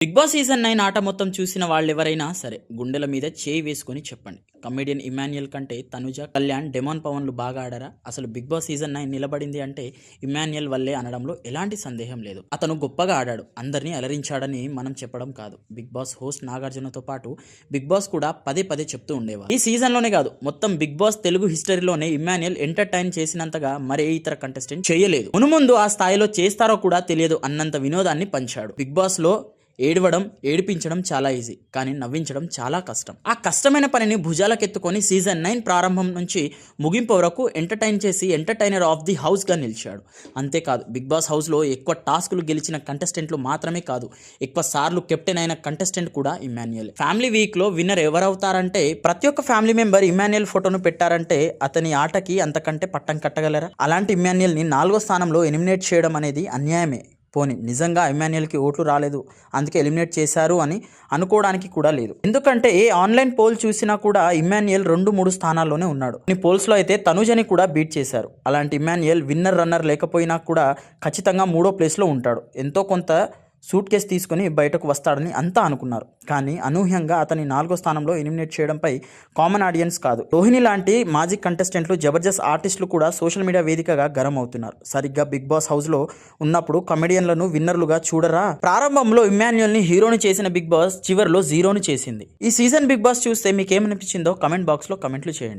Big boss season 9 ఆట మొత్తం చూసిన వాళ్ళెవరైనా సరే గుండెల మీద చేయి వేసుకొని చెప్పండి. కమెడియన్ ఇమాన్యుయల్ కంటే తనుజ, కళ్యాణ్, డెమాన్ పవన్లు బాగా ఆడారా? అసలు బిగ్ బాస్ సీజన్ 9 నిలబడింది అంటే ఇమాన్యుయల్ వల్లే అనడంలో ఎలాంటి సందేహం లేదు. అతను గొప్పగా ఆడాడు, అందరినీ అలరించాడని మనం చెప్పడం కాదు. బిగ్ బాస్ హోస్ట్ నాగార్జునతో పాటు బిగ్ బాస్ కూడా పదే పదే చెప్తూ ఉండేవారు. ఈ సీజన్లోనే కాదు, మొత్తం బిగ్ బాస్ తెలుగు హిస్టరీలోనే ఇమాన్యుయల్ ఎంటర్టైన్ చేసినంతగా మరే ఇతర కంటెస్టెంట్ చేయలేదు. మునుముందు ఆ స్థాయిలో చేస్తారో కూడా తెలియదు అన్నంత వినోదాన్ని పంచాడు. బిగ్ బాస్ లో ఏడవడం, ఏడిపించడం చాలా ఈజీ, కానీ నవ్వించడం చాలా కష్టం. ఆ కష్టమైన పనిని భుజాలకెత్తుకొని సీజన్ 9 ప్రారంభం నుంచి ముగింపు వరకు ఎంటర్టైన్ చేసి ఎంటర్టైనర్ ఆఫ్ ది హౌస్గా నిలిచాడు. అంతేకాదు, బిగ్ బాస్ హౌస్లో ఎక్కువ టాస్కులు గెలిచిన కంటెస్టెంట్లు మాత్రమే కాదు, ఎక్కువ సార్లు కెప్టెన్ అయిన కంటెస్టెంట్ కూడా ఇమాన్యుయల్. ఫ్యామిలీ వీక్లో విన్నర్ ఎవరవుతారంటే ప్రతి ఒక్క ఫ్యామిలీ మెంబర్ ఇమాన్యుయల్ ఫోటోను పెట్టారంటే అతని ఆటకి అంతకంటే పట్టం కట్టగలరా? అలాంటి ఇమాన్యుయల్ని 4వ స్థానంలో ఎలిమినేట్ చేయడం అనేది అన్యాయమే. పోనీ నిజంగా ఇమాన్యుయల్కి ఓట్లు రాలేదు, అందుకే ఎలిమినేట్ చేశారు అని అనుకోవడానికి కూడా లేదు. ఎందుకంటే ఏ ఆన్లైన్ పోల్ చూసినా కూడా ఇమాన్యుయల్ 2-3 స్థానాల్లోనే ఉన్నాడు. కొన్ని పోల్స్లో అయితే తనుజని కూడా బీట్ చేశారు. అలాంటి ఇమాన్యుయల్ విన్నర్ రన్నర్ లేకపోయినా కూడా ఖచ్చితంగా 3వ ప్లేస్లో ఉంటాడు. ఎంతో కొంత సూట్ కేసు తీసుకుని బయటకు వస్తాడని అంతా అనుకున్నారు. కానీ అనూహ్యంగా అతని 4వ స్థానంలో ఎలిమినేట్ చేయడంపై కామన్ ఆడియన్స్ కాదు, రోహిణి లాంటి మాజీ కంటెస్టెంట్లు, జబర్దస్త్ ఆర్టిస్టులు కూడా సోషల్ మీడియా వేదికగా గరం అవుతున్నారు. సరిగ్గా బిగ్ బాస్ హౌస్లో ఉన్నప్పుడు కమెడియన్లను విన్నర్లుగా చూడరా? ప్రారంభంలో ఇమాన్యుయల్ని హీరోని చేసిన బిగ్ బాస్ చివరిలో జీరోని చేసింది. ఈ సీజన్ బిగ్ బాస్ చూస్తే మీకేమనిపించిందో కమెంట్ బాక్స్లో కమెంట్లు చేయండి.